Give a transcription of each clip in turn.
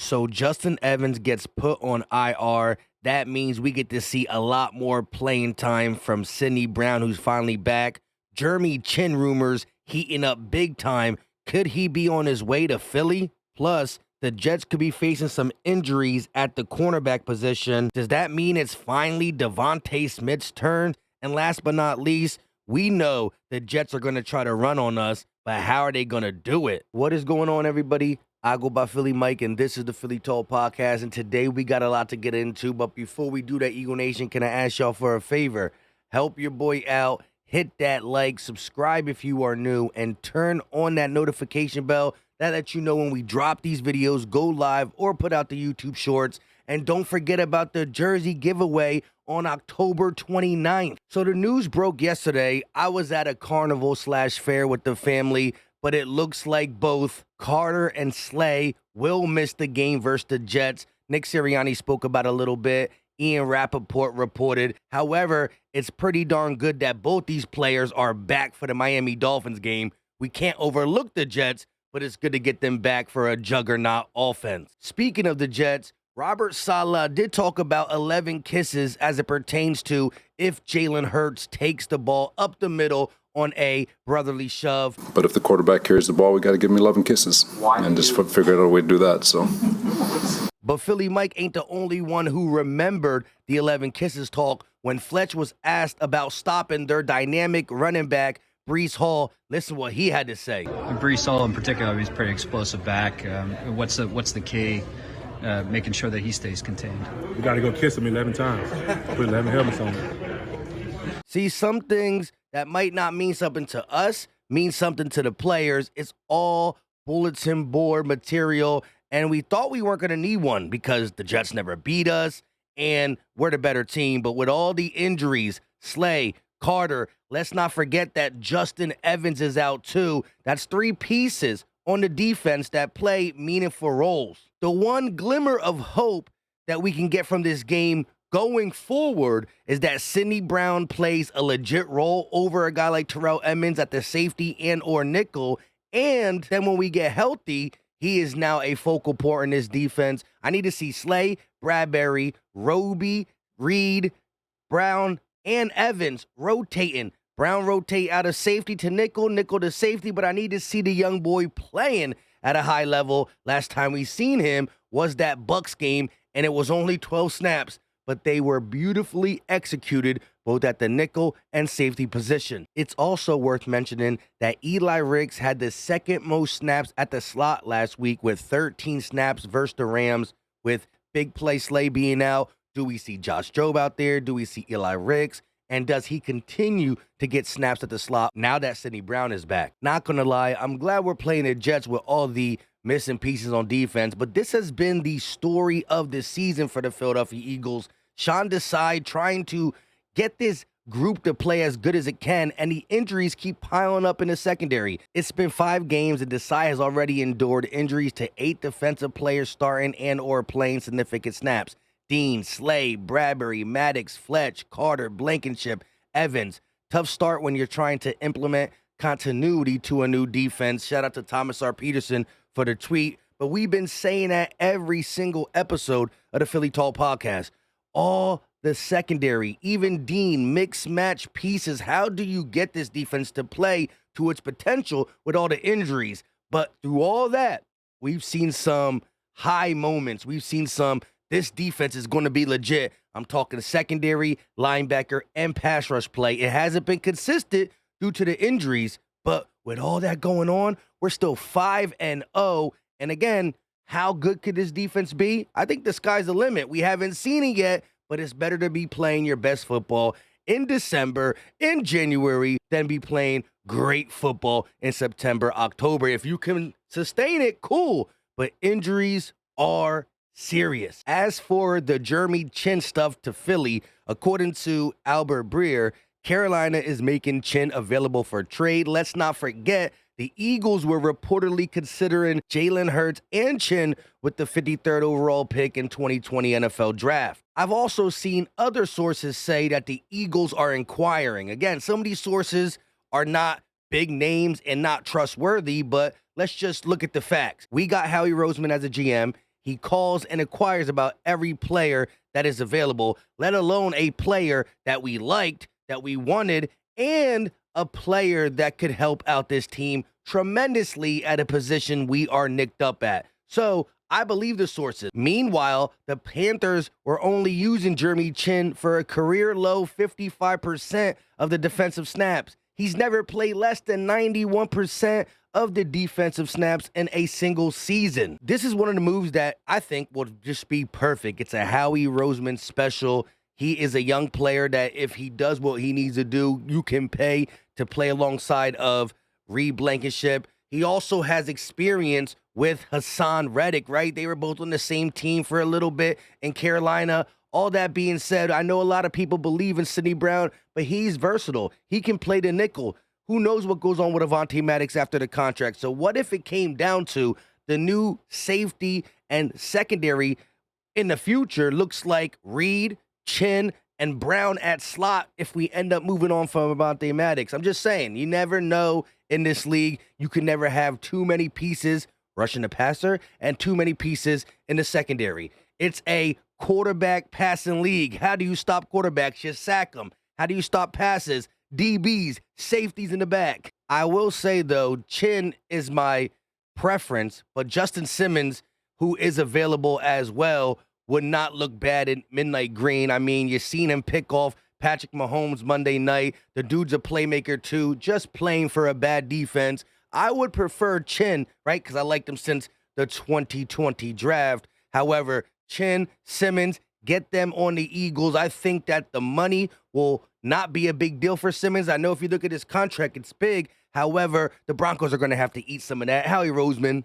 So Justin Evans gets put on IR. That means we get to see a lot more playing time from Sidney Brown, who's finally back. Chinn rumors heating up big time. Could he be on his way to Philly? Plus, the Jets could be facing some injuries at the cornerback position. Does that mean it's finally Devonta Smith's turn? And last but not least, we know the Jets are going to try to run on us, but how are they going to do it? What is going on, everybody? I go by Philly Mike, and this is the Philly Talk Podcast, and today we got a lot to get into, but before we do that, Eagle Nation, can I ask y'all for a favor? Help your boy out, hit that like, subscribe if you are new, and turn on that notification bell. That lets you know when we drop these videos, go live, or put out the YouTube shorts. And don't forget about the jersey giveaway on October 29th. So the news broke yesterday. I was at a carnival/fair with the family, but it looks like both Carter and Saleh will miss the game versus the Jets. Nick Sirianni spoke about it a little bit. Ian Rappaport reported. However, it's pretty darn good that both these players are back for the Miami Dolphins game. We can't overlook the Jets, but it's good to get them back for a juggernaut offense. Speaking of the Jets, Robert Saleh did talk about 11 kisses as it pertains to if Jalen Hurts takes the ball up the middle on a brotherly shove. But if the quarterback carries the ball, we got to give him 11 kisses and just figure out a way to do that. So. But Philly Mike ain't the only one who remembered the 11 kisses talk when Fletch was asked about stopping their dynamic running back, Breece Hall. Listen to what he had to say. Breece Hall in particular, he's pretty explosive back. What's the key? Making sure that he stays contained. We got to go kiss him 11 times. Put 11 helmets on him. See, some things that might not mean something to us mean something to the players. It's all bulletin board material, and we thought we weren't going to need one because the Jets never beat us, and we're the better team. But with all the injuries, Saleh, Carter, let's not forget that Justin Evans is out too. That's three pieces on the defense that play meaningful roles. The one glimmer of hope that we can get from this game going forward is that Sidney Brown plays a legit role over a guy like Terrell Edmonds at the safety and or nickel. And then when we get healthy, he is now a focal point in this defense. I need to see Saleh, Bradbury, Roby, Reed, Brown, and Evans rotating. Brown rotate out of safety to nickel, nickel to safety, but I need to see the young boy playing at a high level. Last time we seen him was that Bucks game, and it was only 12 snaps, but they were beautifully executed both at the nickel and safety position. It's also worth mentioning that Eli Ricks had the second most snaps at the slot last week with 13 snaps versus the Rams. With big play Saleh being out, do we see Josh Jobe out there? Do we see Eli Ricks? And does he continue to get snaps at the slot now that Sidney Brown is back? Not going to lie, I'm glad we're playing the Jets with all the missing pieces on defense, but this has been the story of the season for the Philadelphia Eagles. Sean Desai trying to get this group to play as good as it can, and the injuries keep piling up in the secondary. It's been 5 games, and Desai has already endured injuries to 8 defensive players starting and or playing significant snaps. Dean, Saleh, Bradbury, Maddox, Fletch, Carter, Blankenship, Evans. Tough start when you're trying to implement continuity to a new defense. Shout out to Thomas R. Peterson for the tweet. But we've been saying that every single episode of the Philly Talk Podcast. All the secondary, even Dean, mix match pieces. How do you get this defense to play to its potential with all the injuries? But through all that, we've seen some high moments. We've seen some, this defense is going to be legit. I'm talking secondary, linebacker, and pass rush play. It hasn't been consistent due to the injuries, but with all that going on, we're still 5-0. And again, how good could this defense be? I think the sky's the limit. We haven't seen it yet, but it's better to be playing your best football in December, in January, than be playing great football in September, October. If you can sustain it, cool. But injuries are serious. As for the Chinn stuff to Philly, according to Albert Breer, Carolina is making Chinn available for trade. Let's not forget, the Eagles were reportedly considering Jalen Hurts and Chinn with the 53rd overall pick in 2020 NFL Draft. I've also seen other sources say that the Eagles are inquiring. Again, some of these sources are not big names and not trustworthy, but let's just look at the facts. We got Howie Roseman as a GM. he calls and acquires about every player that is available, let alone a player that we liked, that we wanted, and a player that could help out this team tremendously at a position we are nicked up at. So I believe the sources. Meanwhile, the Panthers were only using Jeremy Chinn for a career low 55% of the defensive snaps. He's never played less than 91% of the defensive snaps in a single season. This is one of the moves that I think will just be perfect. It's a Howie Roseman special. He is a young player that if he does what he needs to do, you can pay to play alongside of Reed Blankenship. He also has experience with Hassan Reddick, right? They were both on the same team for a little bit in Carolina. All that being said, I know a lot of people believe in Sidney Brown, but he's versatile. He can play the nickel. Who knows what goes on with Avonte Maddox after the contract? So what if it came down to the new safety and secondary in the future looks like Reed, Chinn, and Brown at slot if we end up moving on from Avonte Maddox? I'm just saying, you never know in this league. You can never have too many pieces rushing the passer and too many pieces in the secondary. It's a quarterback passing league. How do you stop quarterbacks? You sack them. How do you stop passes? DBs, safeties in the back. I will say, though, Chinn is my preference, but Justin Simmons, who is available as well, would not look bad in midnight green. I mean, you've seen him pick off Patrick Mahomes Monday night. The dude's a playmaker, too, just playing for a bad defense. I would prefer Chinn, right, because I liked him since the 2020 draft. However, Chinn, Simmons, get them on the Eagles. I think that the money will not be a big deal for Simmons. I know if you look at his contract, it's big. However, the Broncos are going to have to eat some of that. Howie Roseman,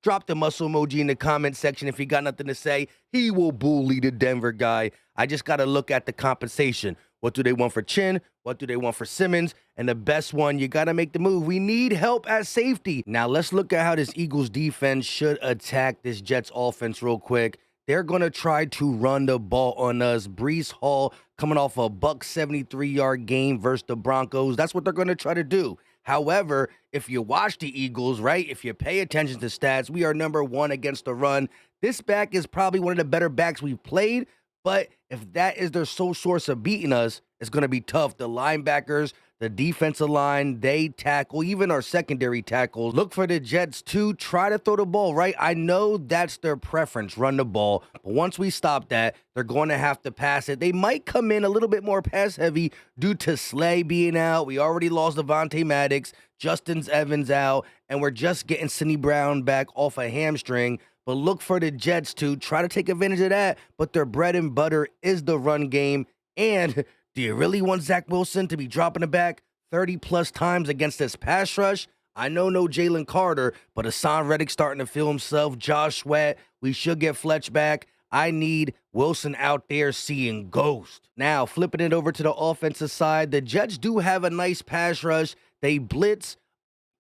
drop the muscle emoji in the comment section if you got nothing to say. He will bully the Denver guy. I just got to look at the compensation. What do they want for Chinn? What do they want for Simmons? And the best one, you got to make the move. We need help at safety. Now, let's look at how this Eagles defense should attack this Jets offense real quick. They're going to try to run the ball on us. Breece Hall coming off a $173-yard game versus the Broncos. That's what they're going to try to do. However, if you watch the Eagles, right, if you pay attention to stats, we are number one against the run. This back is probably one of the better backs we've played, but if that is their sole source of beating us, it's going to be tough. The linebackers, the defensive line, they tackle, even our secondary tackles. Look for the Jets to try to throw the ball, right? I know that's their preference, run the ball. But once we stop that, they're going to have to pass it. They might come in a little bit more pass heavy due to Saleh being out. We already lost Devonta Maddox, Justin Evans out, and we're just getting Sidney Brown back off a hamstring. But look for the Jets to try to take advantage of that. But their bread and butter is the run game. And do you really want Zach Wilson to be dropping the back 30-plus times against this pass rush? I know no Jalen Carter, but Hassan Reddick starting to feel himself. Josh Sweat, we should get Fletch back. I need Wilson out there seeing ghost. Now, flipping it over to the offensive side, the Jets do have a nice pass rush. They blitz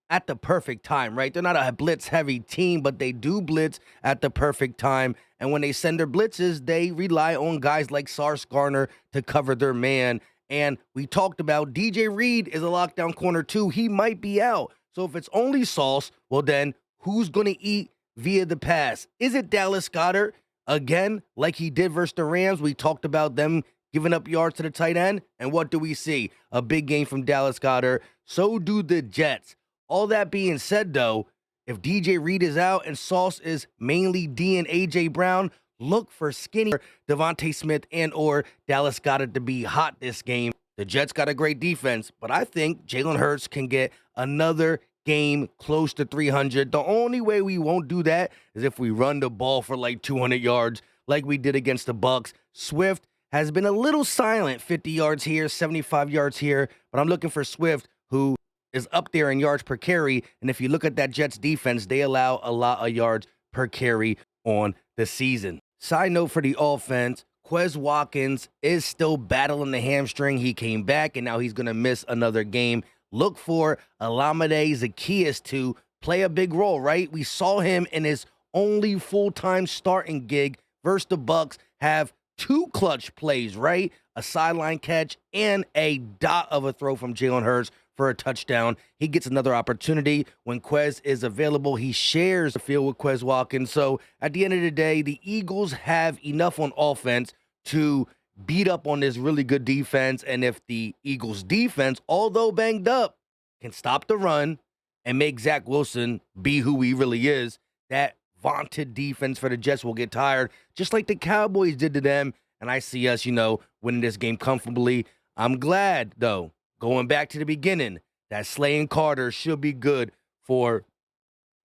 at the perfect time, right? They're not a blitz-heavy team, but they do blitz at the perfect time. And when they send their blitzes, they rely on guys like Sauce Gardner to cover their man. And we talked about DJ Reed is a lockdown corner too. He might be out. So if it's only Sauce, well then, who's going to eat via the pass? Is it Dallas Goedert? Again, like he did versus the Rams, we talked about them giving up yards to the tight end. And what do we see? A big game from Dallas Goedert. So do the Jets. All that being said, though, if DJ Reed is out and Sauce is mainly D and A.J. Brown, look for skinny Devonta Smith and or Dallas Goedert to be hot this game. The Jets got a great defense, but I think Jalen Hurts can get another game close to 300. The only way we won't do that is if we run the ball for like 200 yards like we did against the Bucs. Swift has been a little silent, 50 yards here, 75 yards here, but I'm looking for Swift, who is up there in yards per carry. And if you look at that Jets defense, they allow a lot of yards per carry on the season. Side note for the offense, Quez Watkins is still battling the hamstring. He came back and now he's going to miss another game. Look for Olamide Zaccheaus to play a big role, right? We saw him in his only full-time starting gig versus the Bucs have two clutch plays, right? A sideline catch and a dot of a throw from Jalen Hurts for a touchdown. He gets another opportunity. When Quez is available, he shares the field with Quez Watkins. So at the end of the day, the Eagles have enough on offense to beat up on this really good defense. And if the Eagles defense, although banged up, can stop the run and make Zach Wilson be who he really is, that vaunted defense for the Jets will get tired, just like the Cowboys did to them. And I see us, winning this game comfortably. I'm glad, though, going back to the beginning, that Slay and Carter should be good for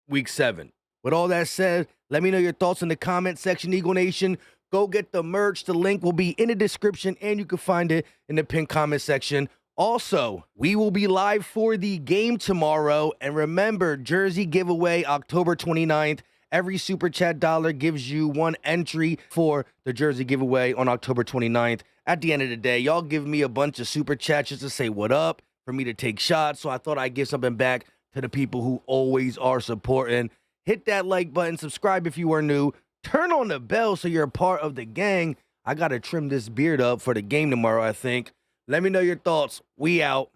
Week 7. With all that said, let me know your thoughts in the comment section, Eagle Nation. Go get the merch. The link will be in the description, and you can find it in the pinned comment section. Also, we will be live for the game tomorrow. And remember, jersey giveaway October 29th. Every Super Chat dollar gives you one entry for the jersey giveaway on October 29th. At the end of the day, y'all give me a bunch of Super Chats just to say what up, for me to take shots. So I thought I'd give something back to the people who always are supporting. Hit that like button, subscribe if you are new, turn on the bell so you're a part of the gang. I got to trim this beard up for the game tomorrow, I think. Let me know your thoughts. We out.